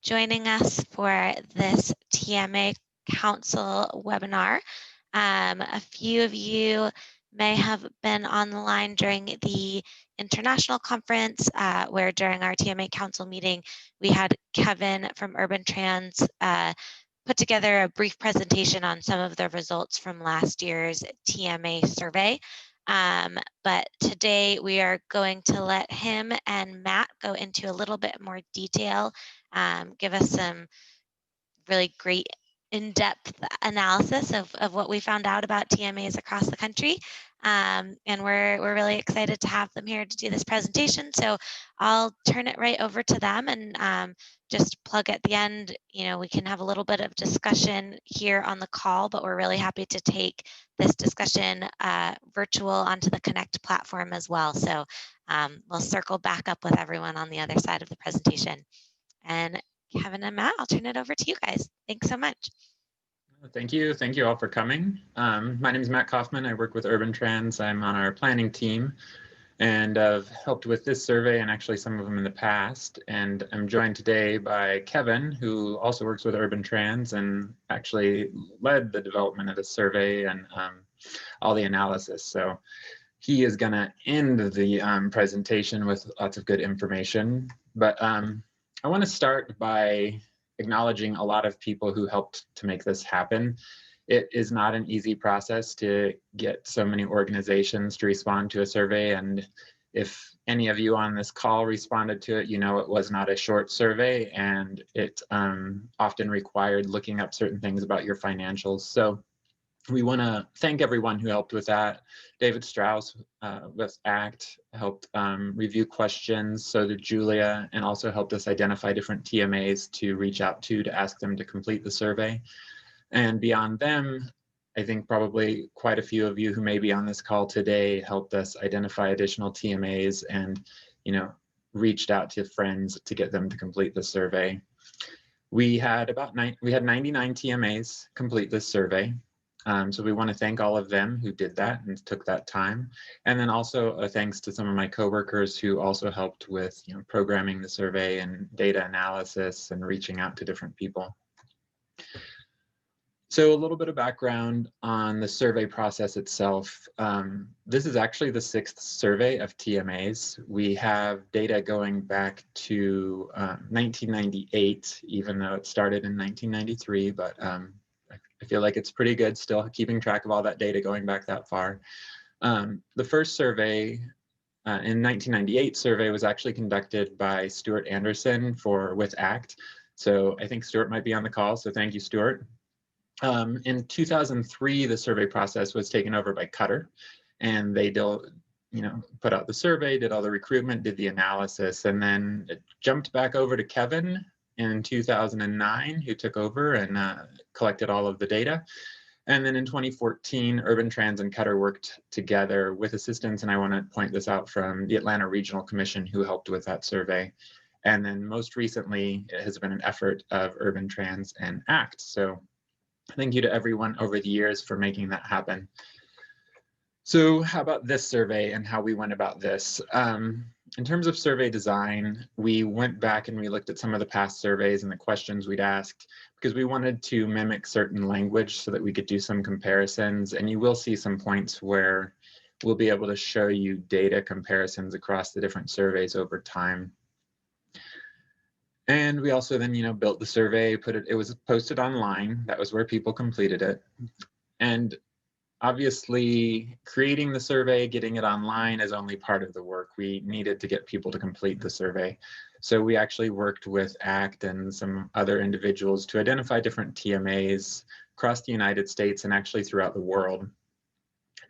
joining us for this TMA Council webinar. A few of you may have been on the line during the international conference where during our TMA Council meeting, we had Kevin from UrbanTrans put together a brief presentation on some of the results from last year's TMA survey. But today we are going to let him and Matt go into a little bit more detail, give us some really great in-depth analysis of what we found out about TMAs across the country. And we're really excited to have them here to do this presentation. So I'll turn it right over to them and just plug at the end, we can have a little bit of discussion here on the call, but we're really happy to take this discussion virtual onto the Connect platform as well. So we'll circle back up with everyone on the other side of the presentation. And Kevin and Matt, I'll turn it over to you guys. Thanks so much. Thank you. Thank you all for coming. My name is Matt Kaufman. I work with UrbanTrans. I'm on our planning team and I've helped with this survey and actually some of them in the past. And I'm joined today by Kevin, who also works with UrbanTrans and actually led the development of the survey and all the analysis. So he is going to end the presentation with lots of good information. But I want to start by acknowledging a lot of people who helped to make this happen. It is not an easy process to get so many organizations to respond to a survey. And if any of you on this call responded to it, it was not a short survey and it often required looking up certain things about your financials. So we want to thank everyone who helped with that. David Strauss with ACT helped review questions, so did Julia, and also helped us identify different TMAs to reach out to ask them to complete the survey. And beyond them, I think probably quite a few of you who may be on this call today helped us identify additional TMAs and, reached out to friends to get them to complete the survey. We had 99 TMAs complete this survey. So we want to thank all of them who did that and took that time. And then also a thanks to some of my coworkers who also helped with programming the survey and data analysis and reaching out to different people. So a little bit of background on the survey process itself. This is actually the 6th survey of TMAs. We have data going back to 1998, even though it started in 1993, but I feel like it's pretty good still keeping track of all that data going back that far. The first survey in 1998 survey was actually conducted by Stuart Anderson with ACT. So I think Stuart might be on the call, so thank you, Stuart. In 2003, the survey process was taken over by Cutter, and they put out the survey, did all the recruitment, did the analysis, and then it jumped back over to Kevin in 2009, who took over and collected all of the data. And then in 2014, UrbanTrans and Cutter worked together with assistance, and I want to point this out, from the Atlanta Regional Commission, who helped with that survey. And then most recently, it has been an effort of UrbanTrans and ACT. So thank you to everyone over the years for making that happen. So how about this survey and how we went about this? In terms of survey design, we went back and we looked at some of the past surveys and the questions we'd asked, because we wanted to mimic certain language so that we could do some comparisons. And you will see some points where we'll be able to show you data comparisons across the different surveys over time. And we also then, built the survey, it was posted online. That was where people completed it. And obviously, creating the survey, getting it online is only part of the work. We needed to get people to complete the survey. So we actually worked with ACT and some other individuals to identify different TMAs across the United States and actually throughout the world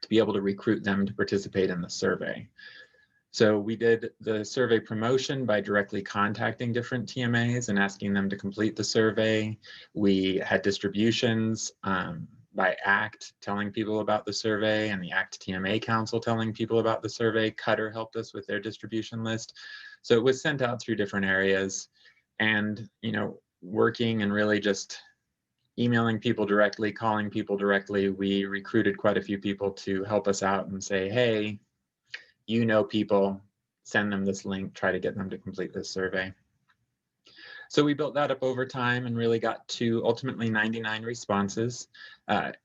to be able to recruit them to participate in the survey. So we did the survey promotion by directly contacting different TMAs and asking them to complete the survey. We had distributions by ACT telling people about the survey, and the ACT TMA Council telling people about the survey. Cutter helped us with their distribution list. So it was sent out through different areas, and working and really just emailing people directly, calling people directly. We recruited quite a few people to help us out and say, hey, people, send them this link, try to get them to complete this survey. So we built that up over time and really got to ultimately 99 responses.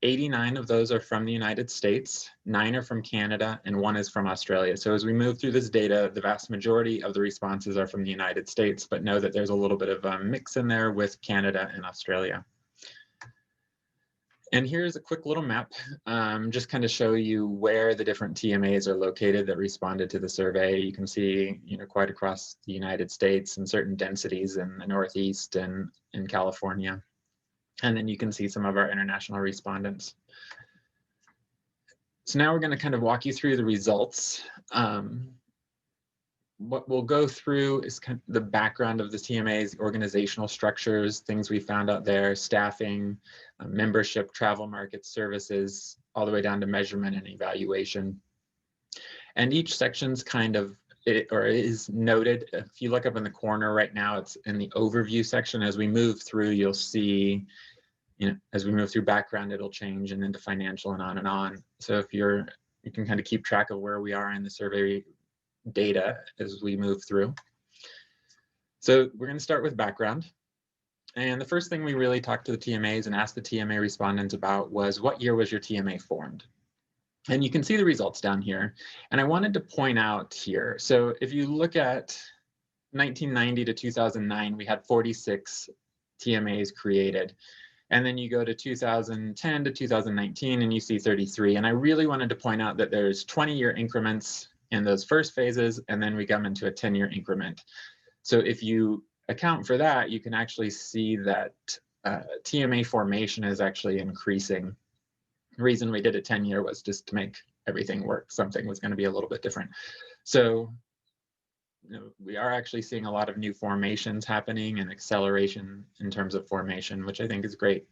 89 of those are from the United States, 9 are from Canada, and 1 is from Australia. So as we move through this data, the vast majority of the responses are from the United States, but know that there's a little bit of a mix in there with Canada and Australia. And here's a quick little map, just kind of show you where the different TMAs are located that responded to the survey. You can see, quite across the United States and certain densities in the Northeast and in California. And then you can see some of our international respondents. So now we're going to kind of walk you through the results. What we'll go through is kind of the background of the TMAs, organizational structures, things we found out there, staffing, membership, travel markets, services, all the way down to measurement and evaluation. And each section's kind of, is noted. If you look up in the corner right now, it's in the overview section. As we move through, you'll see, as we move through background, it'll change and into financial and on and on. So if you can kind of keep track of where we are in the survey data as we move through. So we're going to start with background. And the first thing we really talked to the TMAs and asked the TMA respondents about was, what year was your TMA formed? And you can see the results down here. And I wanted to point out here, so if you look at 1990 to 2009, we had 46 TMAs created. And then you go to 2010 to 2019 and you see 33. And I really wanted to point out that there's 20-year increments in those first phases, and then we come into a 10-year increment. So if you account for that, you can actually see that TMA formation is actually increasing. The reason we did a 10-year was just to make everything work. Something was going to be a little bit different. So we are actually seeing a lot of new formations happening and acceleration in terms of formation, which I think is great.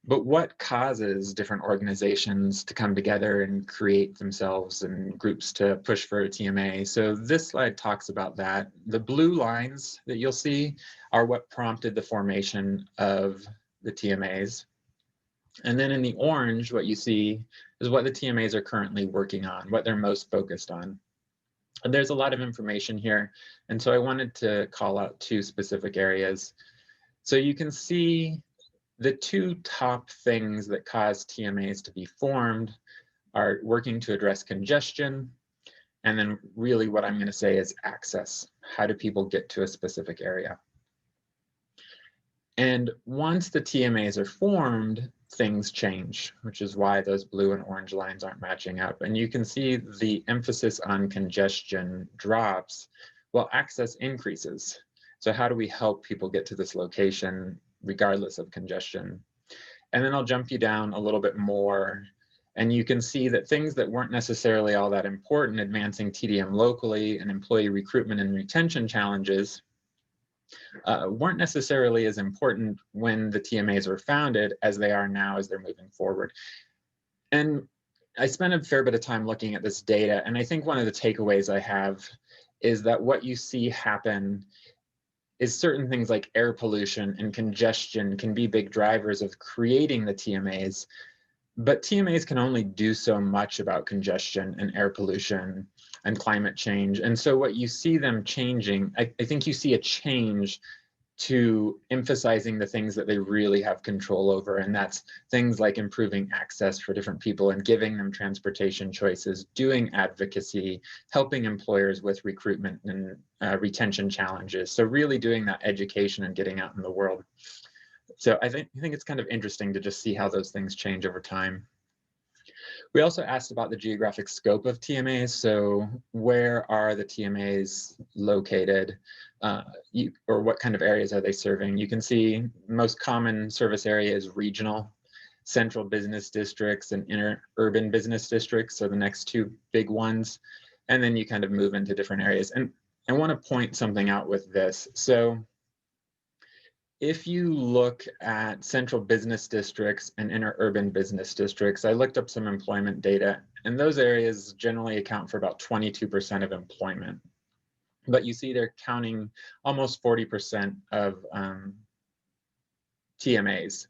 But what causes different organizations to come together and create themselves and groups to push for a TMA? So this slide talks about that. The blue lines that you'll see are what prompted the formation of the TMAs. And then in the orange, what you see is what the TMAs are currently working on, what they're most focused on. And there's a lot of information here. And so I wanted to call out 2 specific areas. So you can see the 2 top things that cause TMAs to be formed are working to address congestion, and then really what I'm going to say is access. How do people get to a specific area? And once the TMAs are formed, things change, which is why those blue and orange lines aren't matching up. And you can see the emphasis on congestion drops while access increases. So how do we help people get to this location regardless of congestion? And then I'll jump you down a little bit more, and you can see that things that weren't necessarily all that important, advancing TDM locally and employee recruitment and retention challenges, weren't necessarily as important when the TMAs were founded as they are now as they're moving forward. And I spent a fair bit of time looking at this data, and I think one of the takeaways I have is that what you see happen is certain things like air pollution and congestion can be big drivers of creating the TMAs, but TMAs can only do so much about congestion and air pollution and climate change. And so what you see them changing, I think you see a change to emphasizing the things that they really have control over. And that's things like improving access for different people and giving them transportation choices, doing advocacy, helping employers with recruitment and retention challenges. So really doing that education and getting out in the world. So I think it's kind of interesting to just see how those things change over time. We also asked about the geographic scope of TMAs. So where are the TMAs located? Or what kind of areas are they serving? You can see most common service area is regional, central business districts, and inner urban business districts are the next 2 big ones. And then you kind of move into different areas. And I want to point something out with this. So if you look at central business districts and inner urban business districts, I looked up some employment data, and those areas generally account for about 22% of employment. But you see they're counting almost 40% of TMAs.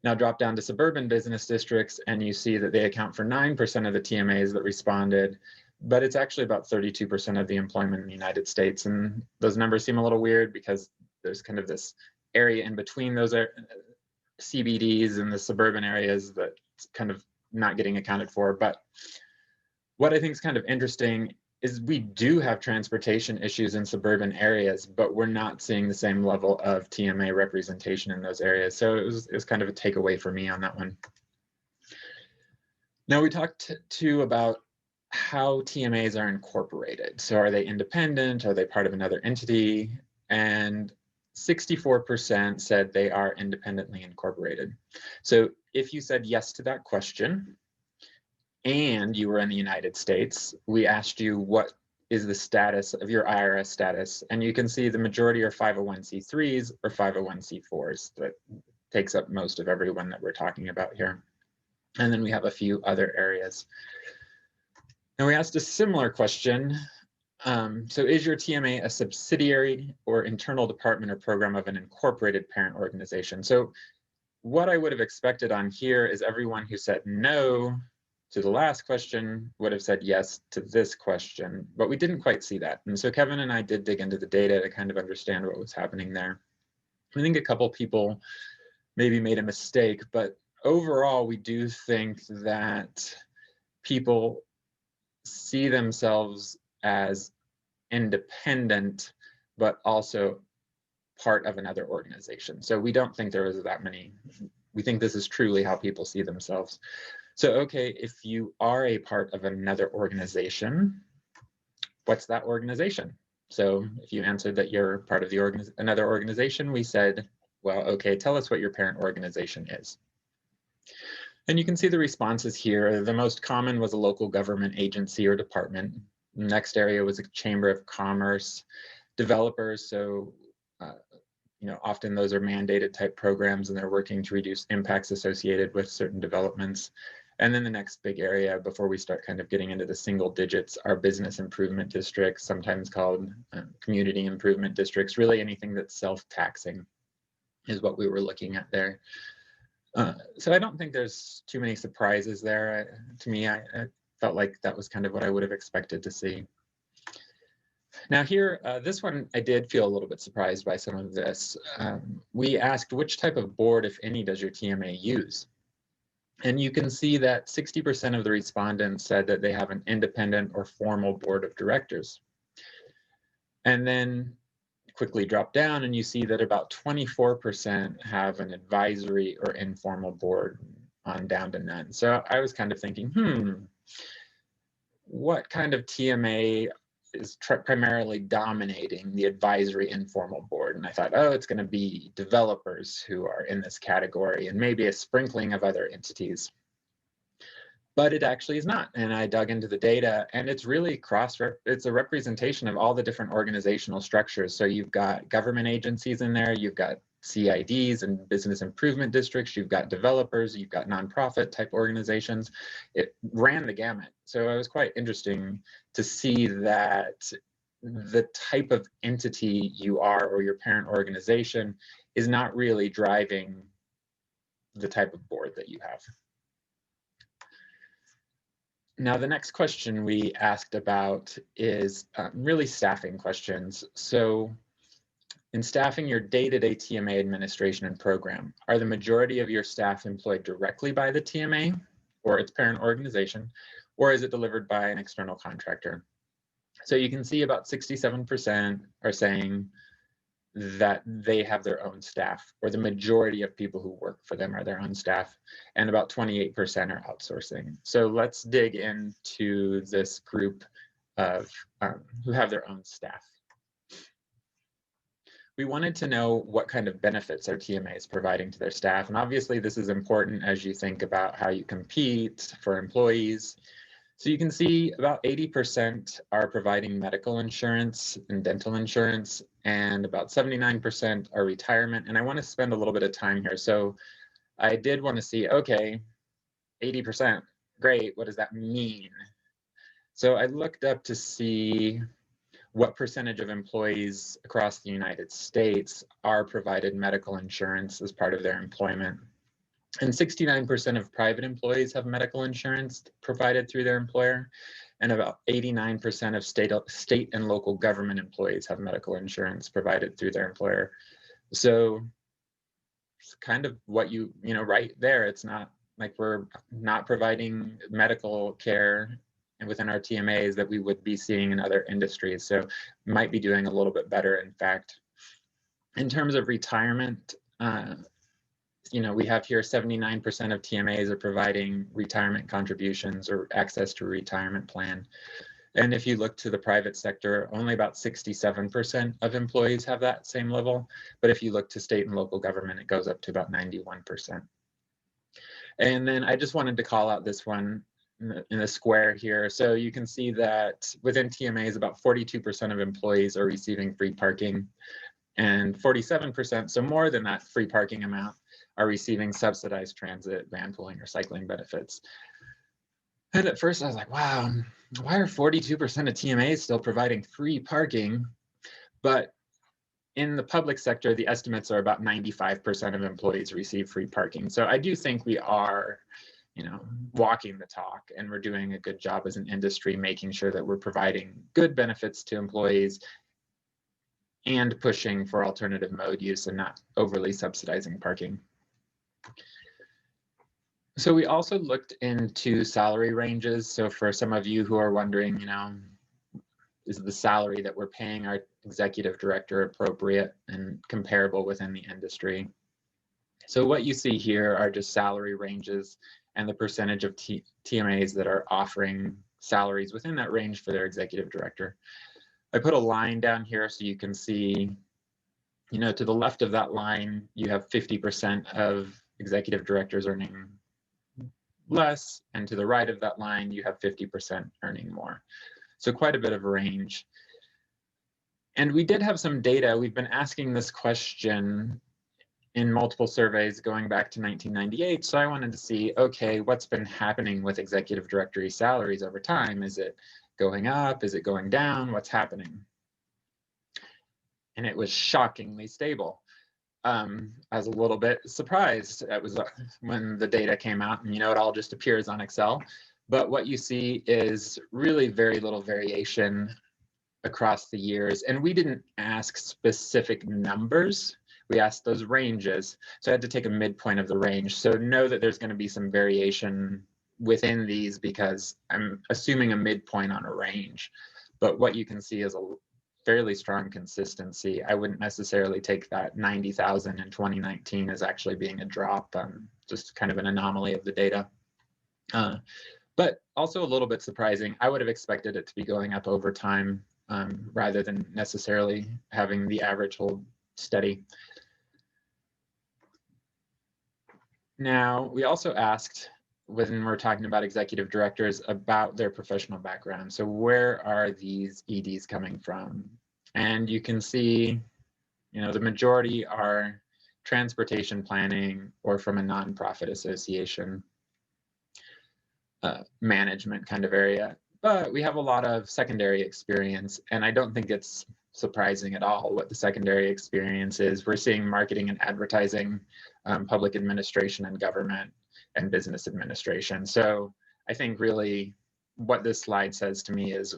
Now drop down to suburban business districts, and you see that they account for 9% of the TMAs that responded, but it's actually about 32% of the employment in the United States. And those numbers seem a little weird because there's kind of this area in between those CBDs and the suburban areas that's kind of not getting accounted for. But what I think is kind of interesting is we do have transportation issues in suburban areas, but we're not seeing the same level of TMA representation in those areas. So it was kind of a takeaway for me on that one. Now we talked too about how TMAs are incorporated. So are they independent? Are they part of another entity? And 64% said they are independently incorporated. So if you said yes to that question, and you were in the United States, we asked you what is the status of your IRS status, and you can see the majority are 501c3s or 501c4s. That takes up most of everyone that we're talking about here. And then we have a few other areas. Now we asked a similar question. So is your TMA a subsidiary or internal department or program of an incorporated parent organization? So what I would have expected on here is everyone who said no to the last question would have said yes to this question, but we didn't quite see that. And so Kevin and I did dig into the data to kind of understand what was happening there. I think a couple people maybe made a mistake, but overall, we do think that people see themselves as independent, but also part of another organization. So we don't think there was that many. We think this is truly how people see themselves. So, okay, if you are a part of another organization, what's that organization? So if you answered that you're part of the another organization, we said, well, okay, tell us what your parent organization is. And you can see the responses here. The most common was a local government agency or department. The next area was a chamber of commerce. Developers, so often those are mandated type programs and they're working to reduce impacts associated with certain developments. And then the next big area before we start kind of getting into the single digits are business improvement districts, sometimes called community improvement districts. Really anything that's self-taxing is what we were looking at there. So I don't think there's too many surprises there. To me, I felt like that was kind of what I would have expected to see. Now here, this one, I did feel a little bit surprised by some of this. We asked which type of board, if any, does your TMA use? And you can see that 60% of the respondents said that they have an independent or formal board of directors. And then quickly drop down and you see that about 24% have an advisory or informal board, on down to none. So I was kind of thinking, what kind of TMA is primarily dominating the advisory informal board? And I thought, oh, it's going to be developers who are in this category and maybe a sprinkling of other entities. But it actually is not. And I dug into the data and it's really it's a representation of all the different organizational structures. So you've got government agencies in there, you've got CIDs and business improvement districts, you've got developers, you've got nonprofit type organizations. It ran the gamut. So it was quite interesting to see that the type of entity you are or your parent organization is not really driving the type of board that you have. Now, the next question we asked about is really staffing questions. So in staffing your day-to-day TMA administration and program, are the majority of your staff employed directly by the TMA or its parent organization, or is it delivered by an external contractor? So you can see about 67% are saying that they have their own staff, or the majority of people who work for them are their own staff, and about 28% are outsourcing. So let's dig into this group of who have their own staff. We wanted to know what kind of benefits our TMA is providing to their staff, and obviously this is important as you think about how you compete for employees. So you can see about 80% are providing medical insurance and dental insurance, and about 79% are retirement. And I want to spend a little bit of time here. So I did want to see, okay, 80%, great, what does that mean? So I looked up to see what percentage of employees across the United States are provided medical insurance as part of their employment. And 69% of private employees have medical insurance provided through their employer, and about 89% of state and local government employees have medical insurance provided through their employer. So it's kind of what you know, right there. It's not like we're not providing medical care within our TMAs that we would be seeing in other industries. So might be doing a little bit better, in fact. In terms of retirement, you know, we have here 79% of TMAs are providing retirement contributions or access to a retirement plan. And if you look to the private sector, only about 67% of employees have that same level. But if you look to state and local government, it goes up to about 91%. And then I just wanted to call out this one in the square here. So you can see that within TMAs, about 42% of employees are receiving free parking, and 47%, so more than that free parking amount, are receiving subsidized transit, van pooling, or cycling benefits. And at first I was like, wow, why are 42% of TMAs still providing free parking? But in the public sector, the estimates are about 95% of employees receive free parking. So I do think we are, you know, walking the talk, and we're doing a good job as an industry making sure that we're providing good benefits to employees and pushing for alternative mode use and not overly subsidizing parking. So we also looked into salary ranges. So for some of you who are wondering, you know, is the salary that we're paying our executive director appropriate and comparable within the industry? So what you see here are just salary ranges and the percentage of TMAs that are offering salaries within that range for their executive director. I put a line down here so you can see, you know, to the left of that line, you have 50% of executive directors earning less, and to the right of that line, you have 50% earning more. So quite a bit of range. And we did have some data. We've been asking this question in multiple surveys going back to 1998. So I wanted to see, okay, what's been happening with executive directory salaries over time? Is it going up? Is it going down? What's happening? And it was shockingly stable. I was a little bit surprised. It was when the data came out, and you know, it all just appears on Excel. But what you see is really very little variation across the years. And we didn't ask specific numbers. We asked those ranges. So I had to take a midpoint of the range. So know that there's going to be some variation within these because I'm assuming a midpoint on a range. But what you can see is a fairly strong consistency. I wouldn't necessarily take that 90,000 in 2019 as actually being a drop, just kind of an anomaly of the data. But also a little bit surprising. I would have expected it to be going up over time rather than necessarily having the average hold steady. Now, we also asked, when we're talking about executive directors, about their professional background. So where are these EDs coming from? And you can see, you know, the majority are transportation planning or from a nonprofit association management kind of area. But we have a lot of secondary experience, and I don't think it's surprising at all what the secondary experience is. We're seeing marketing and advertising, public administration and government, and business administration. So I think really what this slide says to me is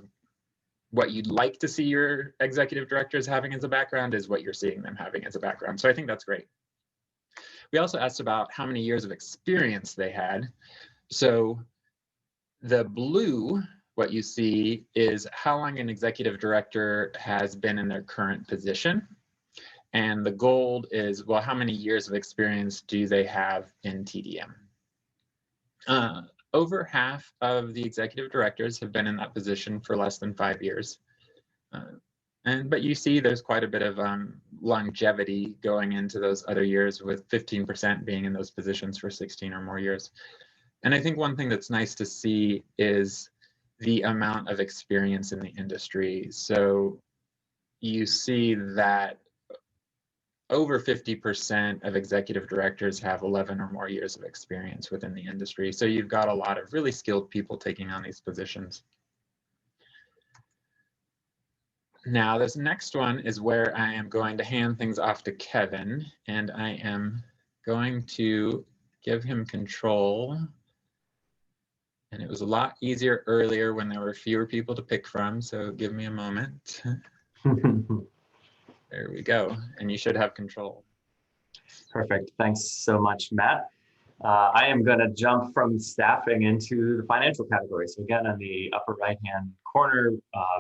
what you'd like to see your executive directors having as a background is what you're seeing them having as a background. So I think that's great. We also asked about how many years of experience they had. So the blue, what you see is how long an executive director has been in their current position. And the gold is, well, how many years of experience do they have in TDM? Over half of the executive directors have been in that position for less than 5 years. But you see there's quite a bit of longevity going into those other years, with 15% being in those positions for 16 or more years. And I think one thing that's nice to see is the amount of experience in the industry. So you see that over 50% of executive directors have 11 or more years of experience within the industry. So you've got a lot of really skilled people taking on these positions. Now, this next one is where I am going to hand things off to Kevin, and I am going to give him control. And it was a lot easier earlier when there were fewer people to pick from, so give me a moment. There we go. And you should have control. Perfect. Thanks so much, Matt. I am going to jump from staffing into the financial category. So again, on the upper right-hand corner,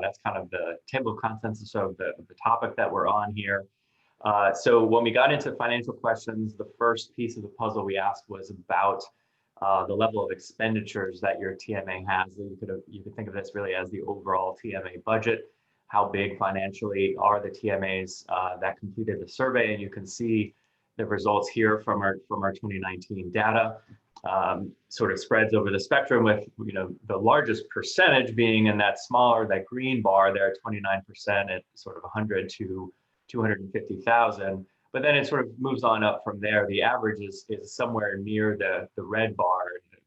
that's kind of the table of contents of the topic that we're on here. So when we got into financial questions, the first piece of the puzzle we asked was about the level of expenditures that your TMA has. You could think of this really as the overall TMA budget. How big financially are the TMAs that completed the survey? And you can see the results here from our 2019 data. Sort of spreads over the spectrum, with the largest percentage being in that smaller, that green bar there, 29% at sort of 100 to 250,000. But then it sort of moves on up from there. The average is somewhere near the red bar,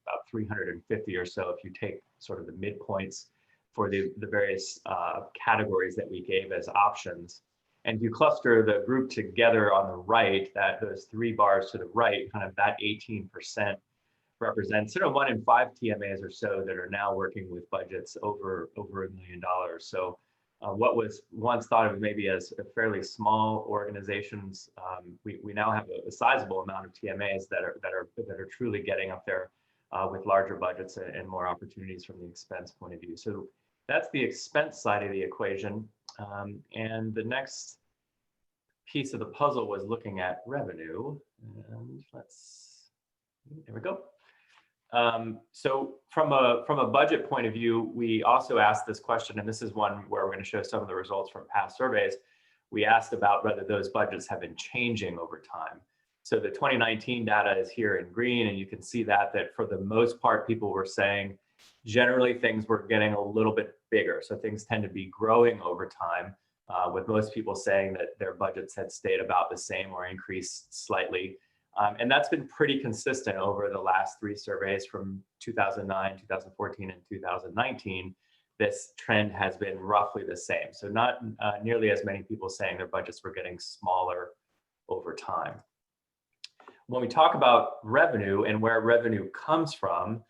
about 350 or so, if you take sort of the midpoints for the various categories that we gave as options. And if you cluster the group together on the right, those three bars to the right, kind of that 18% represents 1 in 5 TMAs or so that are now working with budgets over $1 million. So what was once thought of maybe as a fairly small organizations, we now have a sizable amount of TMAs that are truly getting up there with larger budgets and more opportunities from the expense point of view. So that's the expense side of the equation. And the next piece of the puzzle was looking at revenue. And there we go. So from a budget point of view, we also asked this question, and this is one where we're going to show some of the results from past surveys. We asked about whether those budgets have been changing over time. So the 2019 data is here in green, and you can see that for the most part, people were saying generally things were getting a little bit bigger. So things tend to be growing over time, with most people saying that their budgets had stayed about the same or increased slightly. And that's been pretty consistent over the last 3 surveys from 2009, 2014, and 2019. This trend has been roughly the same. So not nearly as many people saying their budgets were getting smaller over time. When we talk about revenue and where revenue comes from,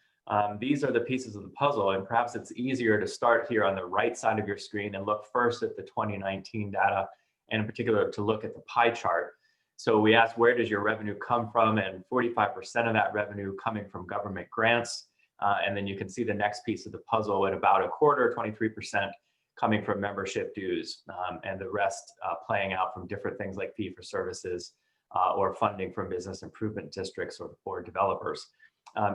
these are the pieces of the puzzle, and perhaps it's easier to start here on the right side of your screen and look first at the 2019 data, and in particular to look at the pie chart. So we asked, where does your revenue come from? And 45% of that revenue coming from government grants. And then you can see the next piece of the puzzle at about a quarter, 23%, coming from membership dues, and the rest playing out from different things like fee for services or funding from business improvement districts or developers.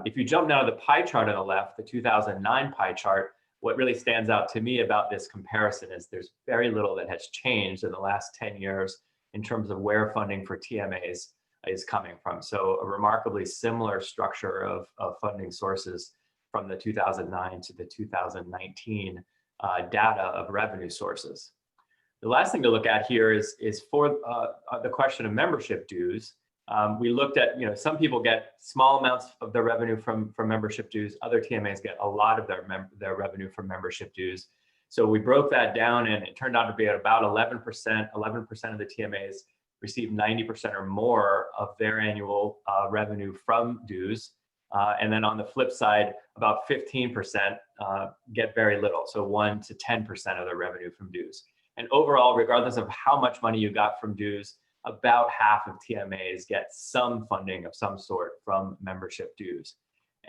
If you jump now to the pie chart on the left, the 2009 pie chart, what really stands out to me about this comparison is there's very little that has changed in the last 10 years in terms of where funding for TMAs is coming from. So a remarkably similar structure of funding sources from the 2009 to the 2019 data of revenue sources. The last thing to look at here is for the question of membership dues. We looked at, some people get small amounts of their revenue from membership dues. Other TMAs get a lot of their revenue from membership dues. So we broke that down, and it turned out to be at about 11%. 11% of the TMAs receive 90% or more of their annual revenue from dues. And then on the flip side, about 15% get very little. So 1 to 10% of their revenue from dues. And overall, regardless of how much money you got from dues, about half of TMAs get some funding of some sort from membership dues.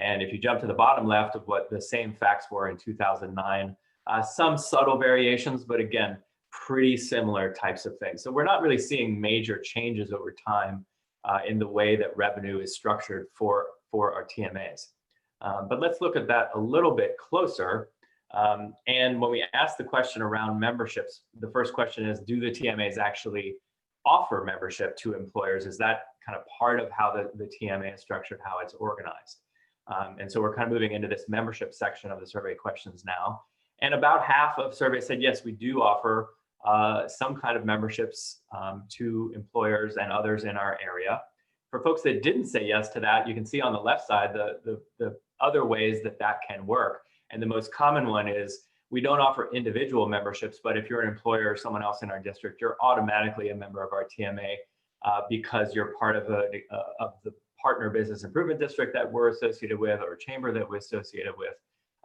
And if you jump to the bottom left of what the same facts were in 2009, some subtle variations, but again, pretty similar types of things. So we're not really seeing major changes over time in the way that revenue is structured for our TMAs. But let's look at that a little bit closer. And when we ask the question around memberships, the first question is, do the TMAs actually offer membership to employers? Is that kind of part of how the TMA is structured, how it's organized? And so we're kind of moving into this membership section of the survey questions now. And about half of surveys said, yes, we do offer some kind of memberships to employers and others in our area. For folks that didn't say yes to that, you can see on the left side the other ways that can work. And the most common one is we don't offer individual memberships, but if you're an employer or someone else in our district, you're automatically a member of our TMA because you're part of the partner business improvement district that we're associated with, or a chamber that we're associated with,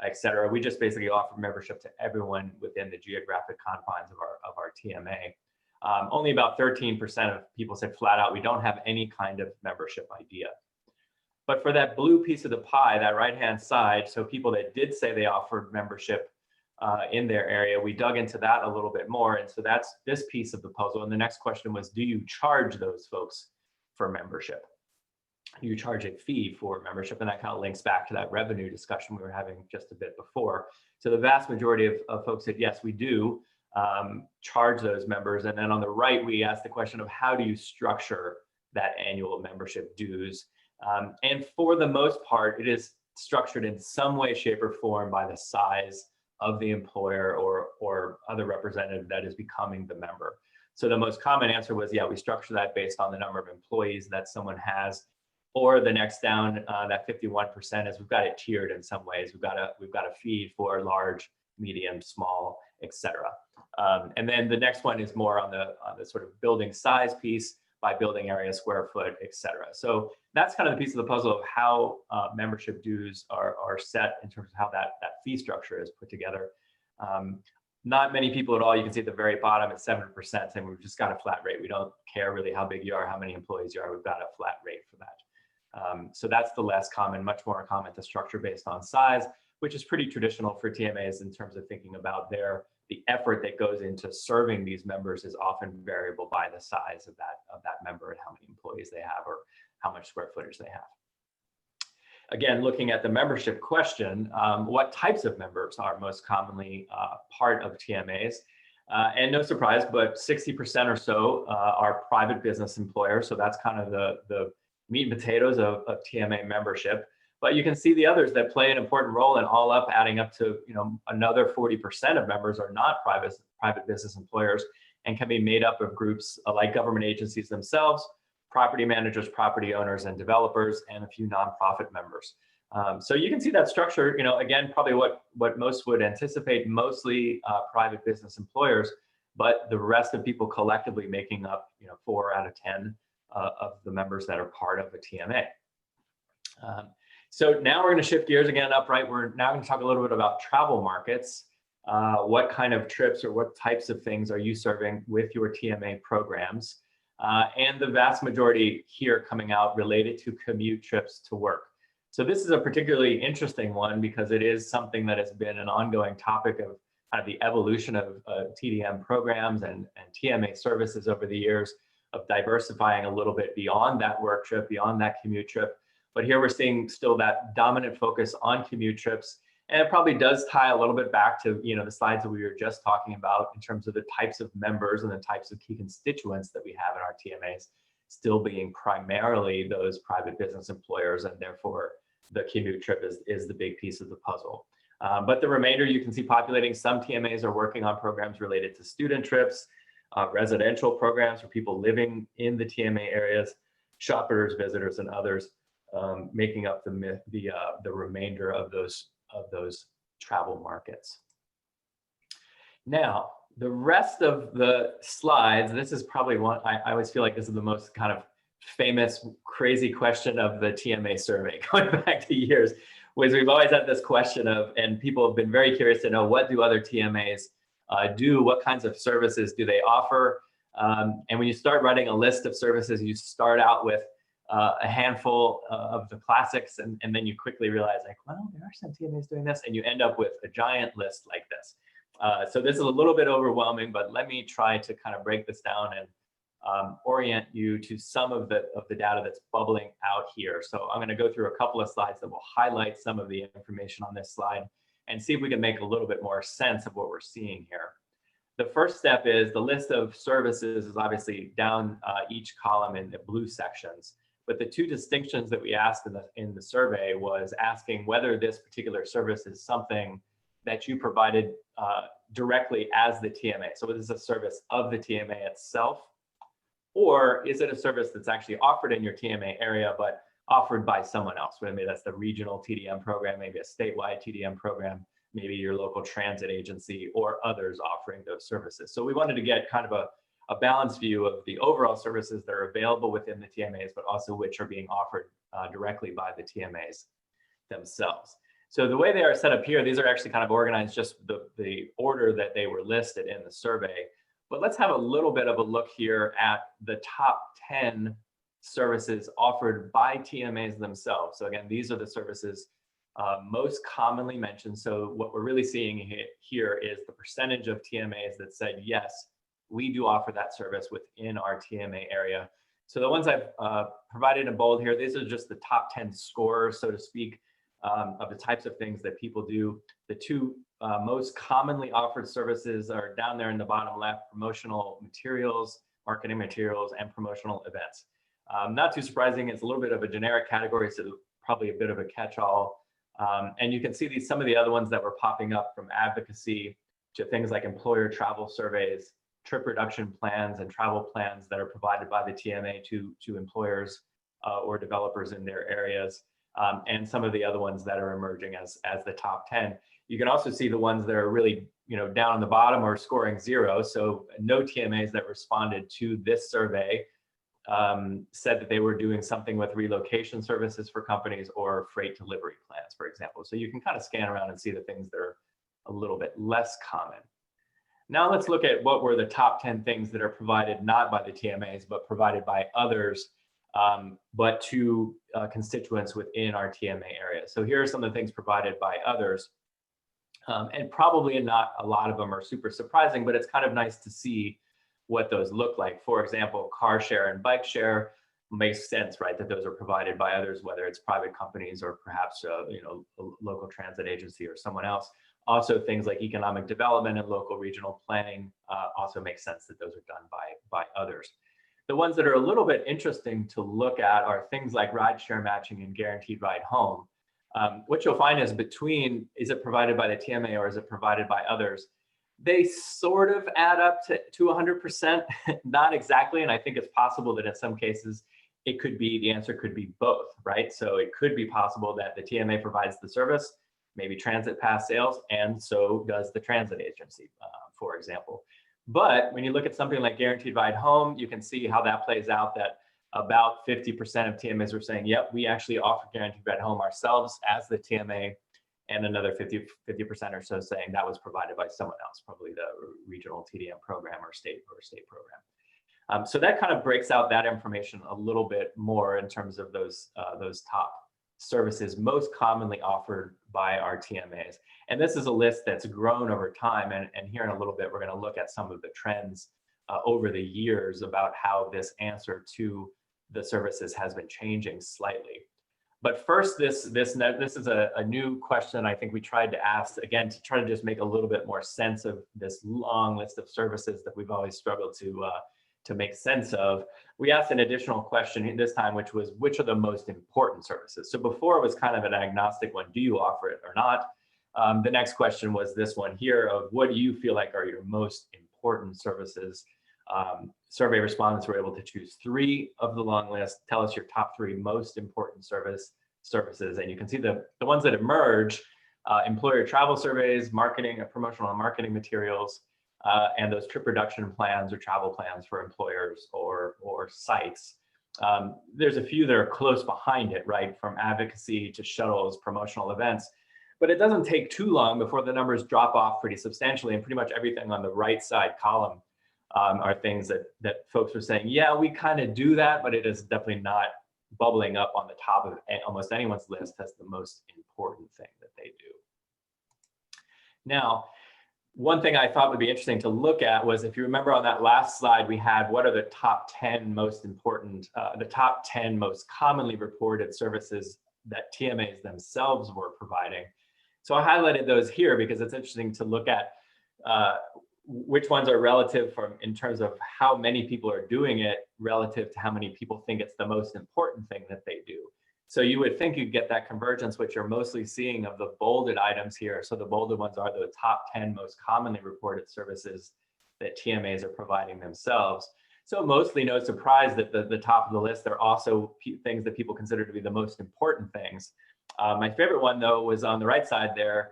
et cetera. We just basically offer membership to everyone within the geographic confines of our TMA. Only about 13% of people said flat out, we don't have any kind of membership idea. But for that blue piece of the pie, that right-hand side, so people that did say they offered membership in their area, we dug into that a little bit more. And so that's this piece of the puzzle. And the next question was, do you charge those folks for membership? Do you charge a fee for membership? And that kind of links back to that revenue discussion we were having just a bit before. So the vast majority of folks said, yes, we do charge those members. And then on the right, we asked the question of how do you structure that annual membership dues? And for the most part, it is structured in some way, shape, or form by the size of the employer or other representative that is becoming the member. So the most common answer was, yeah, we structure that based on the number of employees that someone has. Or the next down, that 51% is we've got it tiered in some ways. We've got a fee for large, medium, small, etc. And then the next one is more on the sort of building size piece by building area, square foot, etc. So that's kind of the piece of the puzzle of how membership dues are set in terms of how that fee structure is put together. Not many people at all. You can see at the very bottom at 7% saying we've just got a flat rate. We don't care really how big you are, how many employees you are. We've got a flat rate for that. So that's the less common, much more common, the structure based on size, which is pretty traditional for TMAs in terms of thinking about the effort that goes into serving these members is often variable by the size of that member and how many employees they have or how much square footage they have. Again, looking at the membership question, what types of members are most commonly part of TMAs? And no surprise, but 60% or so are private business employers. So that's kind of the meat and potatoes of TMA membership. But you can see the others that play an important role, and all up adding up to another 40% of members are not private business employers and can be made up of groups like government agencies themselves, property managers, property owners, and developers, and a few nonprofit members. So you can see that structure, again, probably what most would anticipate, mostly private business employers, but the rest of people collectively making up 4 out of 10 of the members that are part of a TMA. So now we're going to shift gears again upright. We're now going to talk a little bit about travel markets. What kind of trips or what types of things are you serving with your TMA programs? And the vast majority here coming out related to commute trips to work. So this is a particularly interesting one because it is something that has been an ongoing topic of kind of the evolution of TDM programs and TMA services over the years, of diversifying a little bit beyond that work trip, beyond that commute trip. But here we're seeing still that dominant focus on commute trips. And it probably does tie a little bit back to the slides that we were just talking about in terms of the types of members and the types of key constituents that we have in our TMAs, still being primarily those private business employers, and therefore the commute trip is the big piece of the puzzle. But the remainder you can see populating. Some TMAs are working on programs related to student trips, residential programs for people living in the TMA areas, shoppers, visitors, and others, making up the remainder of those travel markets. Now, the rest of the slides, this is probably one, I always feel like this is the most kind of famous, crazy question of the TMA survey, going back to years, was we've always had this question of, and people have been very curious to know, what do other TMAs do? What kinds of services do they offer? And when you start writing a list of services, you start out with a handful of the classics, and then you quickly realize, like, well, there are some TMAs doing this, and you end up with a giant list like this. So this is a little bit overwhelming, but let me try to kind of break this down and orient you to some of the data that's bubbling out here. So I'm going to go through a couple of slides that will highlight some of the information on this slide and see if we can make a little bit more sense of what we're seeing here. The first step is the list of services is obviously down each column in the blue sections. But the two distinctions that we asked in the survey was asking whether this particular service is something that you provided directly as the TMA. So is this a service of the TMA itself? Or is it a service that's actually offered in your TMA area, but offered by someone else? Maybe that's the regional TDM program, maybe a statewide TDM program, maybe your local transit agency, or others offering those services. So we wanted to get kind of a balanced view of the overall services that are available within the TMAs, but also which are being offered directly by the TMAs themselves. So the way they are set up here, these are actually kind of organized just the order that they were listed in the survey. But let's have a little bit of a look here at the top 10 services offered by TMAs themselves. So again, these are the services most commonly mentioned. So what we're really seeing here is the percentage of TMAs that said, yes, we do offer that service within our TMA area. So the ones I've provided in bold here, these are just the top 10 scores, so to speak, of the types of things that people do. The two most commonly offered services are down there in the bottom left: promotional materials, marketing materials, and promotional events. Not too surprising, it's a little bit of a generic category, so probably a bit of a catch-all. And you can see some of the other ones that were popping up, from advocacy to things like employer travel surveys, trip reduction plans, and travel plans that are provided by the TMA to employers or developers in their areas, and some of the other ones that are emerging as the top 10. You can also see the ones that are really, down on the bottom or scoring 0. So no TMAs that responded to this survey said that they were doing something with relocation services for companies or freight delivery plans, for example. So you can kind of scan around and see the things that are a little bit less common. Now let's look at what were the top 10 things that are provided not by the TMAs, but provided by others, but to constituents within our TMA area. So here are some of the things provided by others. And probably not a lot of them are super surprising, but it's kind of nice to see what those look like. For example, car share and bike share makes sense, right? That those are provided by others, whether it's private companies or perhaps a local transit agency or someone else. Also, things like economic development and local regional planning also make sense that those are done by others. The ones that are a little bit interesting to look at are things like rideshare matching and guaranteed ride home. What you'll find is between, is it provided by the TMA or is it provided by others? They sort of add up to 100%, not exactly. And I think it's possible that in some cases, the answer could be both, right? So it could be possible that the TMA provides the service, maybe transit pass sales, and so does the transit agency, for example. But when you look at something like guaranteed ride home, you can see how that plays out, that about 50% of TMAs were saying, yep, we actually offer guaranteed ride home ourselves as the TMA, and another 50% or so saying that was provided by someone else, probably the regional TDM program or state program. So that kind of breaks out that information a little bit more in terms of those top services most commonly offered by our TMAs. And this is a list that's grown over time. And here in a little bit, we're going to look at some of the trends over the years about how this answer to the services has been changing slightly. But first, this is a new question I think we tried to ask, again, to try to just make a little bit more sense of this long list of services that we've always struggled to make sense of. We asked an additional question this time, which was, which are the most important services? So before it was kind of an agnostic one, do you offer it or not? The next question was this one here of, what do you feel like are your most important services? Survey respondents were able to choose 3 of the long list. Tell us your top 3 most important services. And you can see the ones that emerge: employer travel surveys, marketing, promotional and marketing materials, and those trip reduction plans or travel plans for employers or sites. There's a few that are close behind it, right? From advocacy to shuttles, promotional events. But it doesn't take too long before the numbers drop off pretty substantially, and pretty much everything on the right side column are things that folks are saying, yeah, we kind of do that, but it is definitely not bubbling up on the top of almost anyone's list as the most important thing that they do. Now, one thing I thought would be interesting to look at was, if you remember on that last slide, we had what are the top 10 most important, the top 10 most commonly reported services that TMAs themselves were providing. So I highlighted those here because it's interesting to look at which ones are relative in terms of how many people are doing it relative to how many people think it's the most important thing that they do. So you would think you'd get that convergence, which you're mostly seeing of the bolded items here. So the bolded ones are the top 10 most commonly reported services that TMAs are providing themselves. So mostly no surprise that the top of the list are also things that people consider to be the most important things. My favorite one, though, was on the right side there.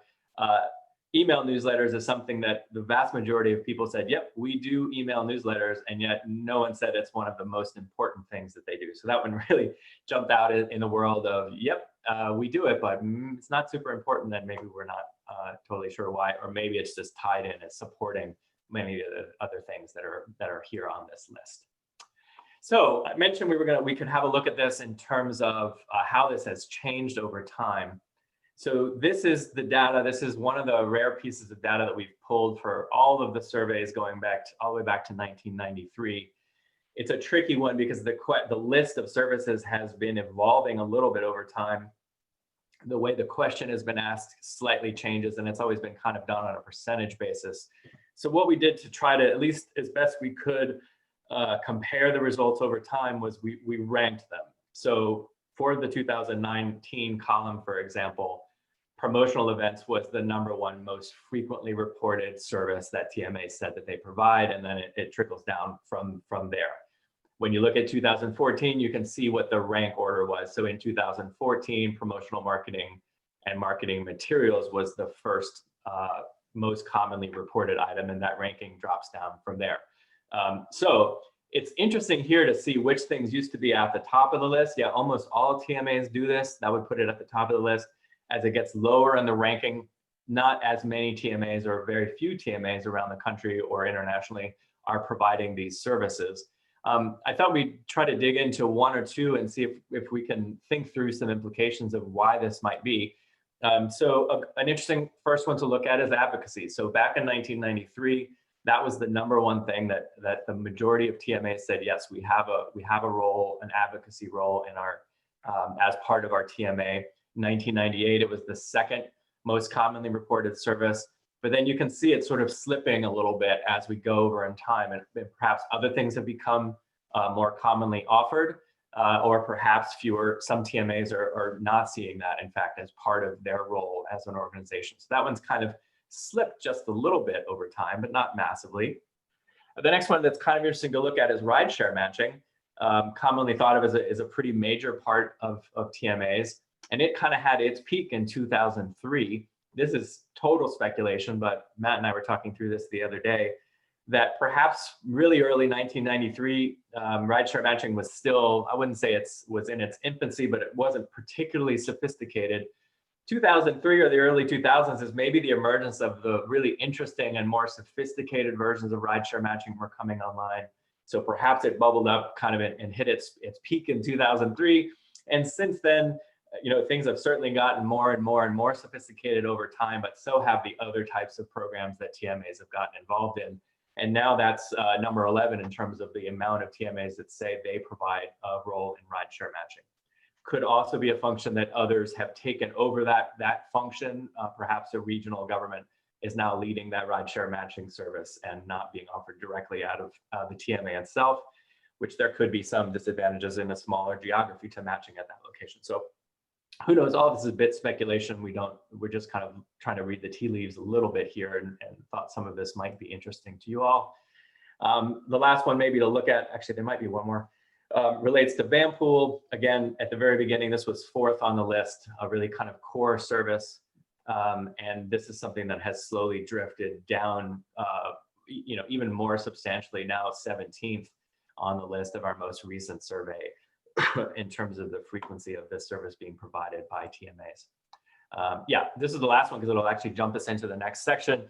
Email newsletters is something that the vast majority of people said, yep, we do email newsletters, and yet no one said it's one of the most important things that they do. So that one really jumped out in the world of, yep, we do it, but it's not super important, and maybe we're not totally sure why, or maybe it's just tied in as supporting many of the other things that are here on this list. So I mentioned we could have a look at this in terms of how this has changed over time. So this is the data. This is one of the rare pieces of data that we've pulled for all of the surveys going back all the way back to 1993. It's a tricky one because the list of services has been evolving a little bit over time. The way the question has been asked slightly changes, and it's always been kind of done on a percentage basis. So what we did to try to, at least as best we could, compare the results over time was we ranked them. So for the 2019 column, for example, promotional events was the #1 most frequently reported service that TMA said that they provide, and then it trickles down from there. When you look at 2014, you can see what the rank order was. So in 2014, promotional marketing and marketing materials was the first most commonly reported item, and that ranking drops down from there. So it's interesting here to see which things used to be at the top of the list. Yeah, almost all TMAs do this. That would put it at the top of the list. As it gets lower in the ranking, not as many TMAs or very few TMAs around the country or internationally are providing these services. I thought we'd try to dig into one or two and see if we can think through some implications of why this might be. So an interesting first one to look at is advocacy. So back in 1993, that was the #1 thing that the majority of TMAs said, yes, we have a role, an advocacy role in our as part of our TMA. 1998, it was the second most commonly reported service. But then you can see it sort of slipping a little bit as we go over in time, and perhaps other things have become more commonly offered, or perhaps some TMAs are not seeing that, in fact, as part of their role as an organization. So that one's kind of slipped just a little bit over time, but not massively. The next one that's kind of interesting to look at is rideshare matching, commonly thought of as a pretty major part of TMAs. And it kind of had its peak in 2003. This is total speculation, but Matt and I were talking through this the other day, that perhaps really early 1993, rideshare matching was still, I wouldn't say it was in its infancy, but it wasn't particularly sophisticated. 2003 or the early 2000s is maybe the emergence of the really interesting and more sophisticated versions of rideshare matching were coming online. So perhaps it bubbled up kind of and hit its peak in 2003. And since then, things have certainly gotten more and more sophisticated over time, but so have the other types of programs that TMAs have gotten involved in. And now that's number 11 in terms of the amount of TMAs that say they provide a role in rideshare matching. Could also be a function that others have taken over that function. Perhaps a regional government is now leading that rideshare matching service and not being offered directly out of the TMA itself, which there could be some disadvantages in a smaller geography to matching at that location. So who knows? All this is a bit speculation. We're just kind of trying to read the tea leaves a little bit here, and thought some of this might be interesting to you all. The last one maybe to look at, actually there might be one more, relates to Vanpool. Again, at the very beginning, this was 4th on the list, a really kind of core service. And this is something that has slowly drifted down, even more substantially, now 17th on the list of our most recent survey in terms of the frequency of this service being provided by TMAs. Yeah, this is the last one because it'll actually jump us into the next section.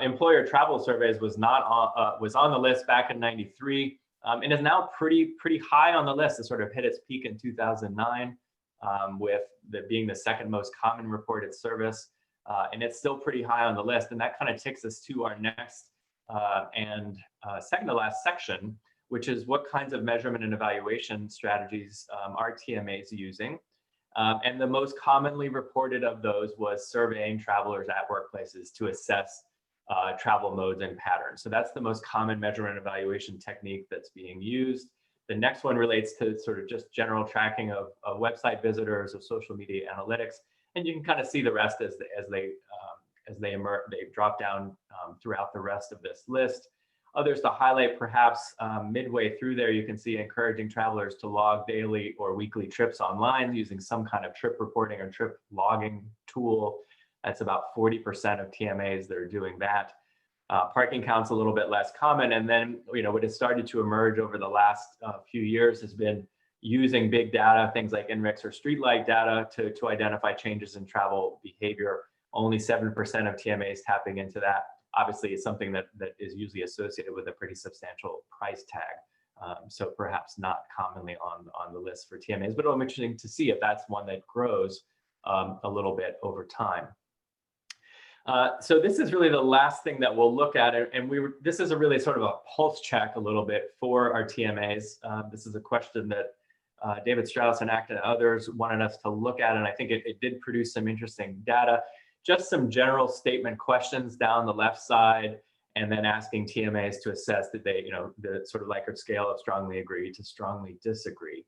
Employer travel surveys was on the list back in '93, and is now pretty high on the list. It sort of hit its peak in 2009, with being the second most common reported service, and it's still pretty high on the list. And that kind of takes us to our next and second to last section, which is what kinds of measurement and evaluation strategies are TMAs using. And the most commonly reported of those was surveying travelers at workplaces to assess travel modes and patterns. So that's the most common measurement and evaluation technique that's being used. The next one relates to sort of just general tracking of website visitors, of social media analytics. And you can kind of see the rest as they emerge, they drop down throughout the rest of this list. Others to highlight, perhaps midway through there, you can see encouraging travelers to log daily or weekly trips online using some kind of trip reporting or trip logging tool. That's about 40% of TMAs that are doing that. Parking counts a little bit less common. And then, what has started to emerge over the last few years has been using big data, things like INRIX or streetlight data to identify changes in travel behavior. Only 7% of TMAs tapping into that. obviously is something that is usually associated with a pretty substantial price tag. So perhaps not commonly on the list for TMAs, but it'll be interesting to see if that's one that grows a little bit over time. So this is really the last thing that we'll look at, and this is a really sort of a pulse check a little bit for our TMAs. This is a question that David Strauss and ACT and others wanted us to look at, and I think it did produce some interesting data. Just some general statement questions down the left side, and then asking TMAs to assess that they, the sort of Likert scale of strongly agree to strongly disagree.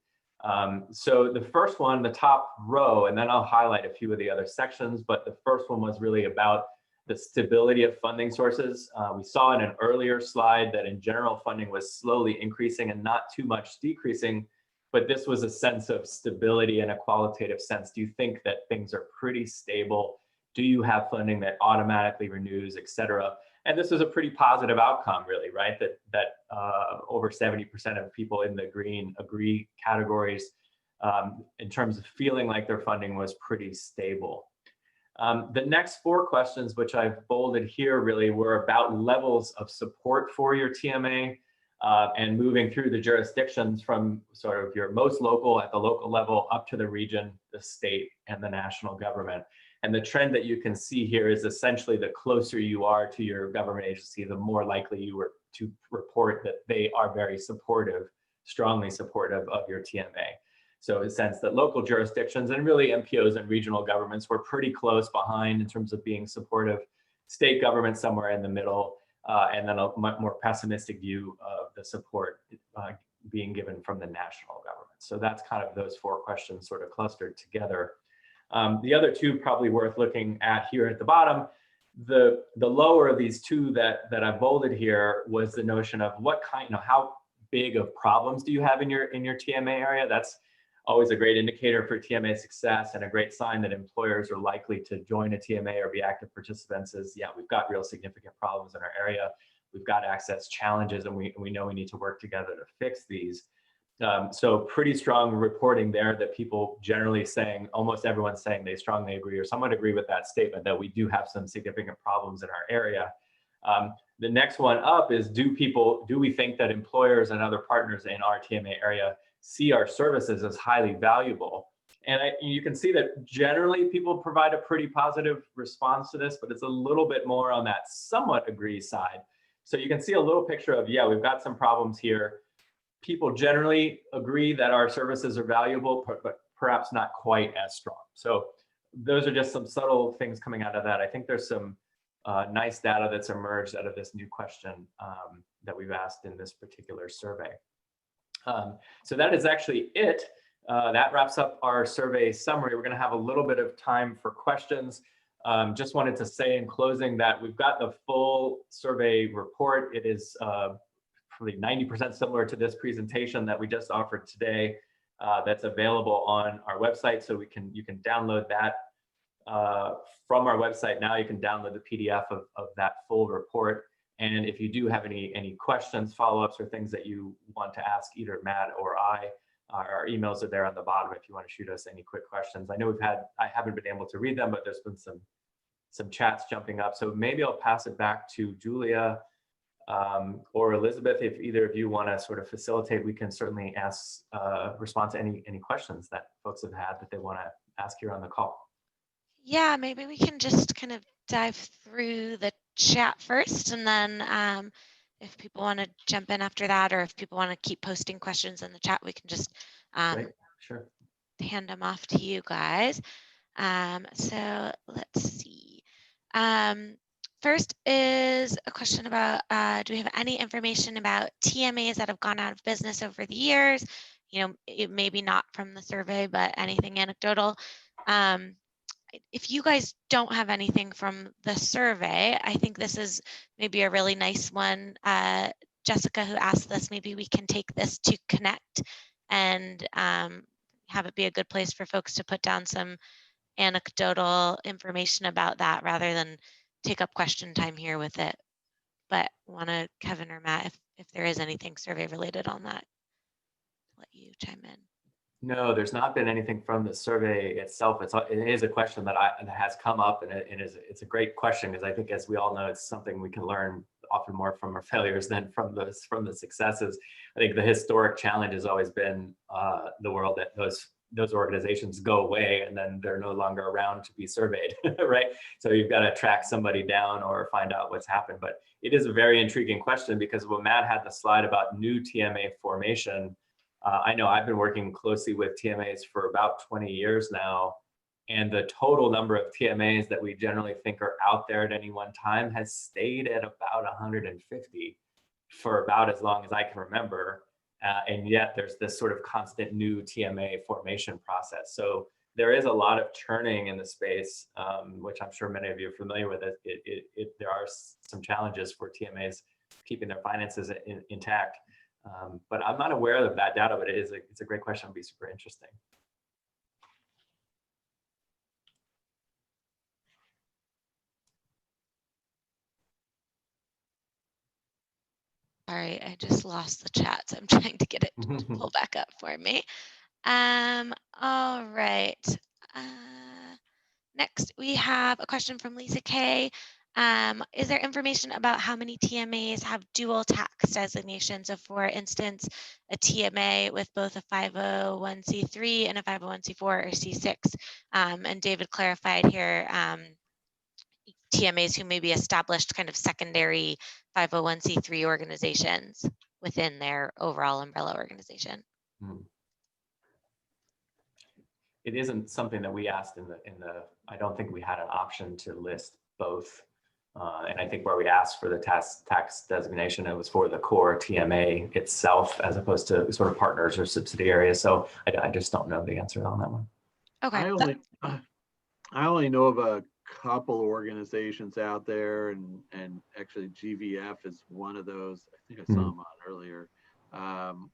So the first one, the top row, and then I'll highlight a few of the other sections, but the first one was really about the stability of funding sources. We saw in an earlier slide that in general funding was slowly increasing and not too much decreasing, but this was a sense of stability in a qualitative sense. Do you think that things are pretty stable? Do you have funding that automatically renews, et cetera? And this is a pretty positive outcome, really, right? That over 70% of people in the green agree categories in terms of feeling like their funding was pretty stable. The next 4 questions, which I've bolded here, really were about levels of support for your TMA and moving through the jurisdictions from sort of your most local at the local level up to the region, the state, and the national government. And the trend that you can see here is essentially the closer you are to your government agency, the more likely you are to report that they are very supportive, strongly supportive of your TMA. So in the sense that local jurisdictions and really MPOs and regional governments were pretty close behind in terms of being supportive, state government somewhere in the middle, and then a much more pessimistic view of the support being given from the national government. So that's kind of those 4 questions sort of clustered together. The other 2 probably worth looking at here at the bottom. The lower of these 2 that I bolded here was the notion of what kind, how big of problems do you have in your TMA area? That's always a great indicator for TMA success and a great sign that employers are likely to join a TMA or be active participants is, yeah, we've got real significant problems in our area. We've got access challenges, and we know we need to work together to fix these. So pretty strong reporting there that people generally saying, almost everyone's saying they strongly agree or somewhat agree with that statement that we do have some significant problems in our area. The next one up is, do we think that employers and other partners in our TMA area see our services as highly valuable? And you can see that generally people provide a pretty positive response to this, but it's a little bit more on that somewhat agree side. So you can see a little picture of, yeah, we've got some problems here. People generally agree that our services are valuable, but perhaps not quite as strong. So those are just some subtle things coming out of that. I think there's some nice data that's emerged out of this new question that we've asked in this particular survey. So that is actually it. That wraps up our survey summary. We're going to have a little bit of time for questions. Just wanted to say in closing that we've got the full survey report. It is probably 90% similar to this presentation that we just offered today. That's available on our website, so you can download that from our website. Now you can download the PDF of that full report. And if you do have any questions, follow-ups, or things that you want to ask either Matt or I, our emails are there on the bottom if you want to shoot us any quick questions. I know I haven't been able to read them, but there's been some chats jumping up. So maybe I'll pass it back to Julia or Elizabeth. If either of you want to sort of facilitate, we can certainly respond to any questions that folks have had that they want to ask here on the call. Yeah, maybe we can just kind of dive through the chat first, and then if people want to jump in after that, or if people want to keep posting questions in the chat, we can just Sure. hand them off to you guys. So let's see. First is a question about, do we have any information about TMAs that have gone out of business over the years? It maybe not from the survey, but anything anecdotal. If you guys don't have anything from the survey, I think this is maybe a really nice one. Jessica, who asked this, maybe we can take this to Connect and have it be a good place for folks to put down some anecdotal information about that rather than take up question time here with it. But Kevin or Matt, if there is anything survey related on that, let you chime in. No, there's not been anything from the survey itself. It is a question that has come up, and it's a great question, because I think, as we all know, it's something we can learn often more from our failures than from the successes. I think the historic challenge has always been the world that those organizations go away and then they're no longer around to be surveyed, right? So you've got to track somebody down or find out what's happened. But it is a very intriguing question, because when Matt had the slide about new TMA formation, I know I've been working closely with TMAs for about 20 years now, and the total number of TMAs that we generally think are out there at any one time has stayed at about 150 for about as long as I can remember. And yet there's this sort of constant new TMA formation process. So there is a lot of churning in the space, which I'm sure many of you are familiar with. There are some challenges for TMAs keeping their finances intact. But I'm not aware of that data, but it's a great question. It'll be super interesting. Sorry, I just lost the chat, so I'm trying to get it to pull back up for me. All right. Next, we have a question from Lisa K. Is there information about how many TMAs have dual tax designations? So, for instance, a TMA with both a 501c3 and a 501c4 or C6? And David clarified here, TMAs who may be established kind of secondary 501c3 organizations within their overall umbrella organization. It isn't something that we asked in the, I don't think we had an option to list both. And I think where we asked for the tax designation, it was for the core TMA itself, as opposed to sort of partners or subsidiaries. So I just don't know the answer on that one. Okay. I only know of a couple organizations out there, and actually GVF is one of those. I think I saw them on earlier,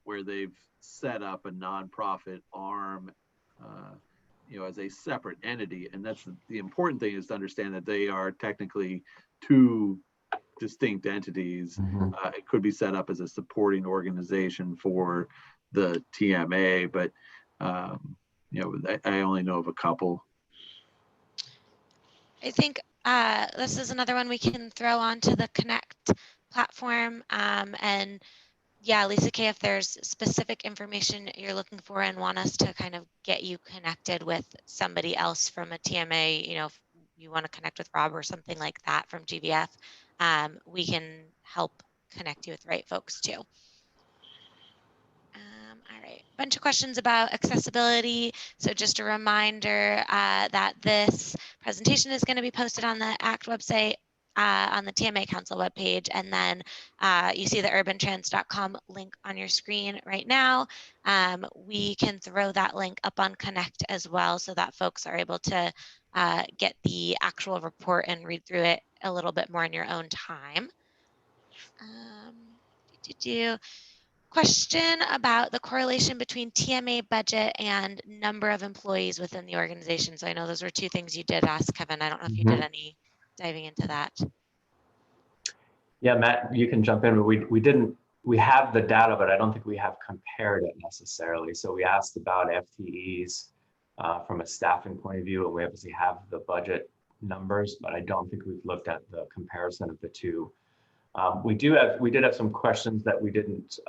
where they've set up a nonprofit arm, as a separate entity. And that's the important thing, is to understand that they are technically two distinct entities. It could be set up as a supporting organization for the TMA, but I only know of a couple. I think this is another one we can throw onto the Connect platform. And yeah, Lisa K, if there's specific information you're looking for and want us to kind of get you connected with somebody else from a TMA, if you want to connect with Rob or something like that from GVF, we can help connect you with the right folks too. All right, bunch of questions about accessibility. So just a reminder that this presentation is going to be posted on the ACT website, on the TMA Council webpage, and then you see the UrbanTrans.com link on your screen right now. We can throw that link up on Connect as well, so that folks are able to get the actual report and read through it a little bit more in your own time. Question about the correlation between TMA budget and number of employees within the organization. So I know those were two things you did ask, Kevin. I don't know if you did any diving into that. Yeah, Matt, you can jump in. But we have the data, but I don't think we have compared it necessarily. So we asked about FTEs from a staffing point of view, and we obviously have the budget numbers, but I don't think we've looked at the comparison of the two. We did have some questions that we didn't,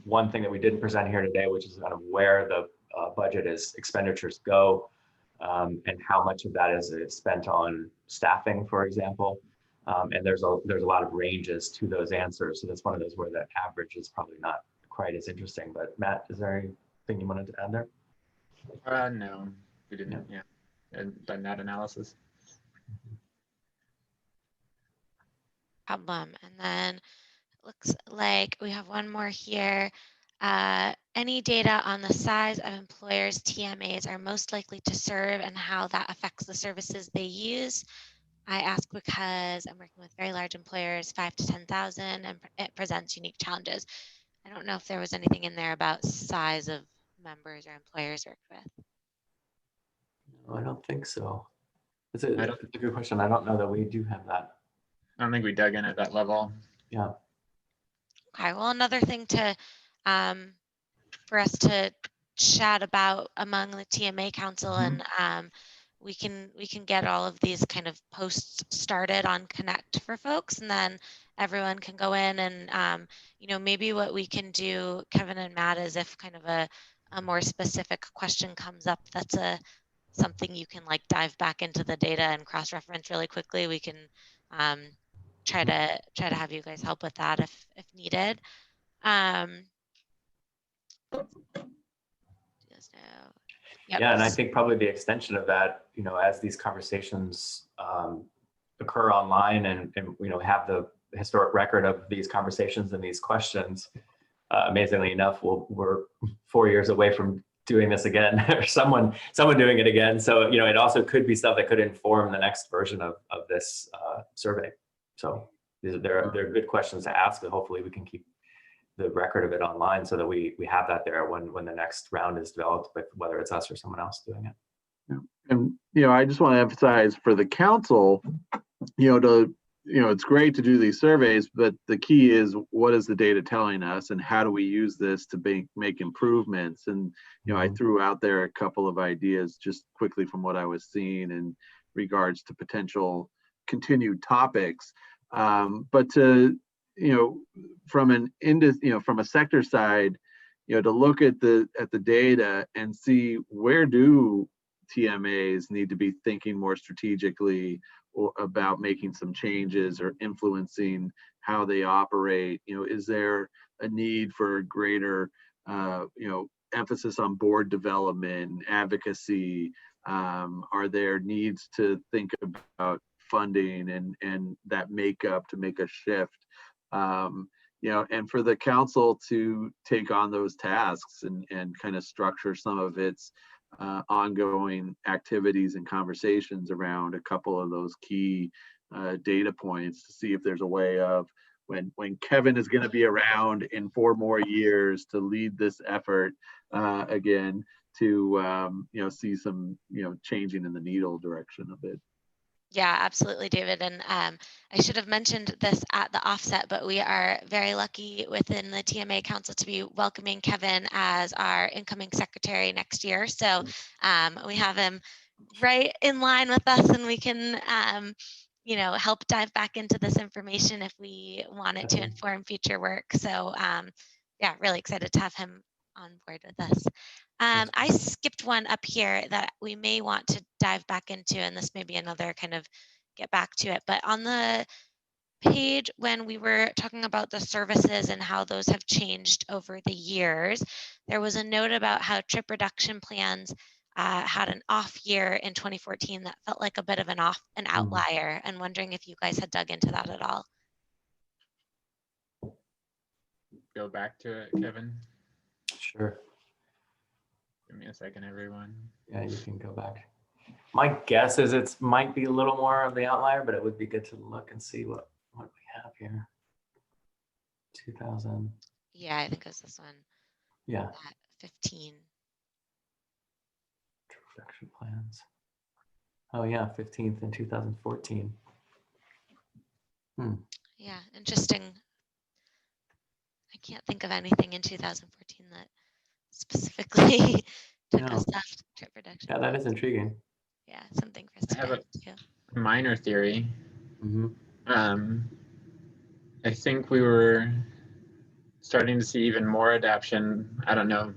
one thing that we didn't present here today, which is kind of where the budget expenditures go, and how much of that is spent on staffing, for example. And there's a lot of ranges to those answers. So that's one of those where the average is probably not quite as interesting. But Matt, is there anything you wanted to add there? No, we didn't. Yeah, and done that analysis. Problem. And then it looks like we have one more here. Any data on the size of employers TMAs are most likely to serve and how that affects the services they use? I ask because I'm working with very large employers, 5 to 10,000, and it presents unique challenges. I don't know if there was anything in there about size of members or employers worked with. No, I don't think so. It's a good question. I don't know that we do have that. I don't think we dug in at that level. Yeah. Okay, well, another thing to for us to chat about among the TMA Council, and we can get all of these kind of posts started on Connect for folks, and then everyone can go in and you know, maybe what we can do, Kevin and Matt, is if kind of a more specific question comes up that's something you can like dive back into the data and cross-reference really quickly, we can try to have you guys help with that if needed. Yep. Yeah, and I think probably the extension of that, you know, as these conversations occur online and you know, have the historic record of these conversations and these questions, amazingly enough, we're 4 years away from doing this again, or someone doing it again. So, you know, it also could be stuff that could inform the next version of this survey. So they're good questions to ask, and hopefully we can keep the record of it online so that we have that there when the next round is developed, with whether it's us or someone else doing it. Yeah. And, you know, I just want to emphasize for the council, you know, it's great to do these surveys, but the key is, what is the data telling us, and how do we use this to make improvements? And, you know, I threw out there a couple of ideas just quickly from what I was seeing in regards to potential continued topics. But to, you know, from from a sector side, you know, to look at the data and see, where do TMAs need to be thinking more strategically or about making some changes or influencing how they operate. You know, is there a need for greater you know, emphasis on board development, advocacy? Are there needs to think about funding and that makeup to make a shift? You know, and for the council to take on those tasks and kind of structure some of its ongoing activities and conversations around a couple of those key data points, to see if there's a way of, when Kevin is going to be around in 4 more years to lead this effort again, to you know, see some, you know, changing in the needle direction of it. Yeah, absolutely, David. And I should have mentioned this at the offset, but we are very lucky within the TMA Council to be welcoming Kevin as our incoming secretary next year. So we have him right in line with us, and we can, you know, help dive back into this information if we want it to inform future work. So yeah, really excited to have him on board with us. I skipped one up here that we may want to dive back into, and this may be another kind of get back to it. But on the page, when we were talking about the services and how those have changed over the years, there was a note about how trip reduction plans had an off year in 2014 that felt like a bit of an outlier, and wondering if you guys had dug into that at all. Go back to it, Kevin. Sure. Give me a second, everyone. Yeah, you can go back. My guess is it might be a little more of the outlier, but it would be good to look and see what we have here. 2000. Yeah, I think it was this one. Yeah. 15. Production plans. Oh yeah, 15th in 2014. Yeah, interesting. I can't think of anything in 2014 that specifically took us off trip reduction. Yeah, that is intriguing. Yeah, something for us to I have a minor theory. I think we were starting to see even more adaptation. I don't know,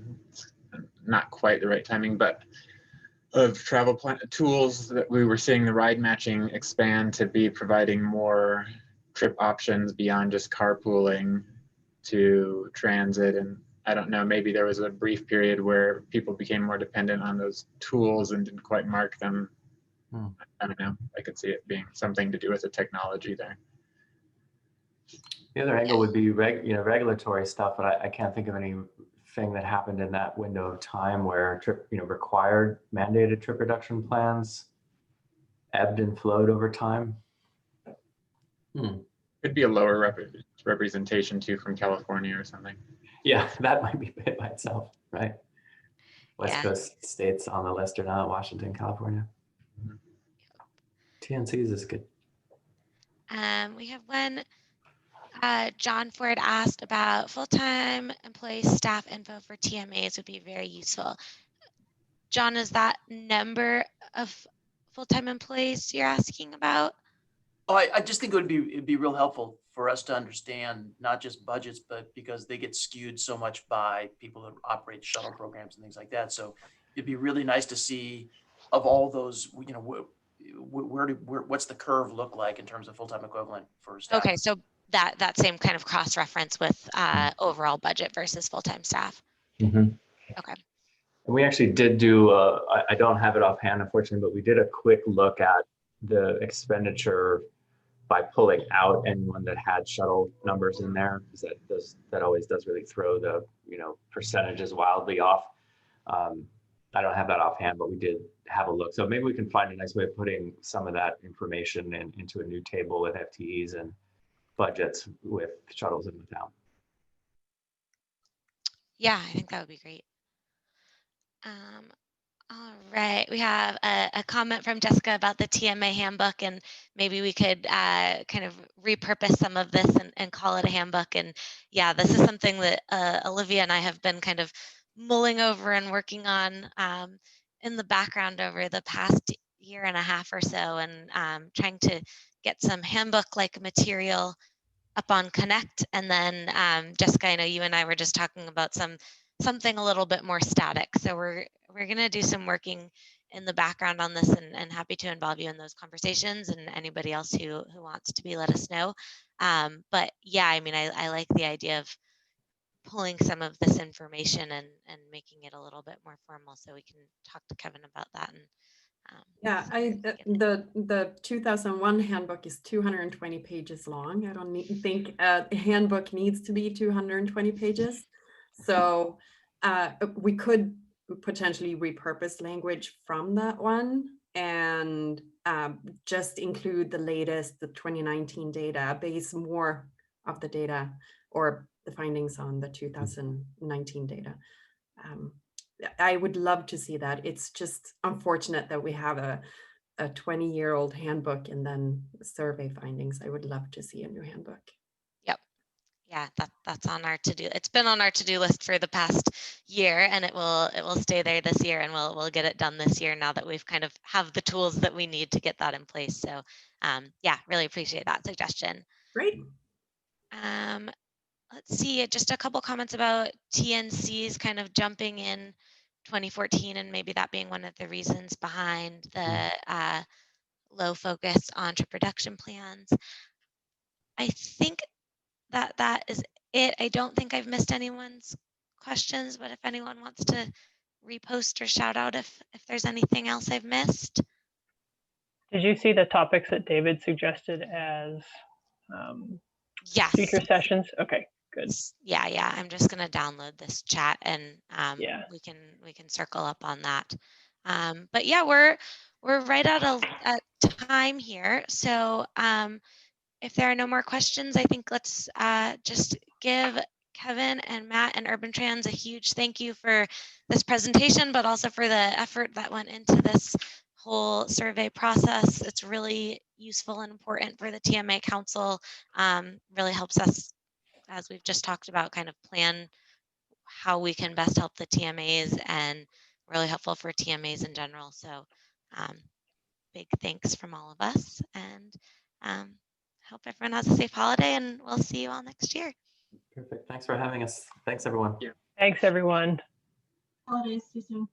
not quite the right timing, but of travel plan tools that we were seeing the ride matching expand to be providing more trip options beyond just carpooling to transit. And I don't know, maybe there was a brief period where people became more dependent on those tools and didn't quite mark them. I don't know, I could see it being something to do with the technology there. The other angle would be regulatory stuff, but I can't think of anything that happened in that window of time where required mandated trip reduction plans ebbed and flowed over time. Could be a lower representation too from California or something. Yeah, that might be it by itself, right? West Coast states on the list or not, Washington, California. TNCs is good. We have one John Ford asked about full-time employees, staff info for TMAs would be very useful. John, is that number of full-time employees you're asking about? Oh, I just think it'd be real helpful for us to understand not just budgets, but because they get skewed so much by people that operate shuttle programs and things like that. So it'd be really nice to see of all those, you know, what's the curve look like in terms of full-time equivalent for staff? Okay, so that same kind of cross-reference with overall budget versus full-time staff. Mm-hmm. Okay. We actually did do, I don't have it offhand, unfortunately, but we did a quick look at the expenditure by pulling out anyone that had shuttle numbers in there, because that always does really throw the, you know, percentages wildly off. I don't have that offhand, but we did have a look. So maybe we can find a nice way of putting some of that information into a new table with FTEs and budgets with shuttles in the town. Yeah, I think that would be great. All right, we have a comment from Jessica about the TMA handbook, and maybe we could kind of repurpose some of this and call it a handbook. And yeah, this is something that Olivia and I have been kind of mulling over and working on in the background over the past year and a half or so, and trying to get some handbook-like material up on Connect. And then Jessica, I know you and I were just talking about something a little bit more static. So we're going to do some working in the background on this, and happy to involve you in those conversations, and anybody else who wants to be, let us know. But yeah, I mean, I like the idea of pulling some of this information and making it a little bit more formal, so we can talk to Kevin about that. And yeah, the 2001 handbook is 220 pages long. I don't think a handbook needs to be 220 pages. So we could potentially repurpose language from that one and just include the latest, the 2019 data, base more of the data or the findings on the 2019 data. I would love to see that. It's just unfortunate that we have a 20-year-old handbook and then survey findings. I would love to see a new handbook. Yep. Yeah, that's on our to-do. It's been on our to-do list for the past year, and it will stay there this year, and we'll get it done this year now that we've kind of have the tools that we need to get that in place. So yeah, really appreciate that suggestion. Great. Let's see, just a couple comments about TNCs kind of jumping in 2014, and maybe that being one of the reasons behind the low focus on trip reduction plans. I think that is it. I don't think I've missed anyone's questions, but if anyone wants to repost or shout out if there's anything else I've missed. Did you see the topics that David suggested as yes, future sessions? Okay, good. Yeah. I'm just gonna download this chat, and yeah, we can circle up on that. But yeah, we're right out of time here. So if there are no more questions, I think let's just give Kevin and Matt and UrbanTrans a huge thank you for this presentation, but also for the effort that went into this whole survey process. It's really useful and important for the TMA Council. Really helps us, as we've just talked about, kind of plan how we can best help the TMAs, and really helpful for TMAs in general. So big thanks from all of us, and hope everyone has a safe holiday, and we'll see you all next year. Perfect. Thanks for having us. Thanks, everyone. thanks everyone. Holidays, see you soon.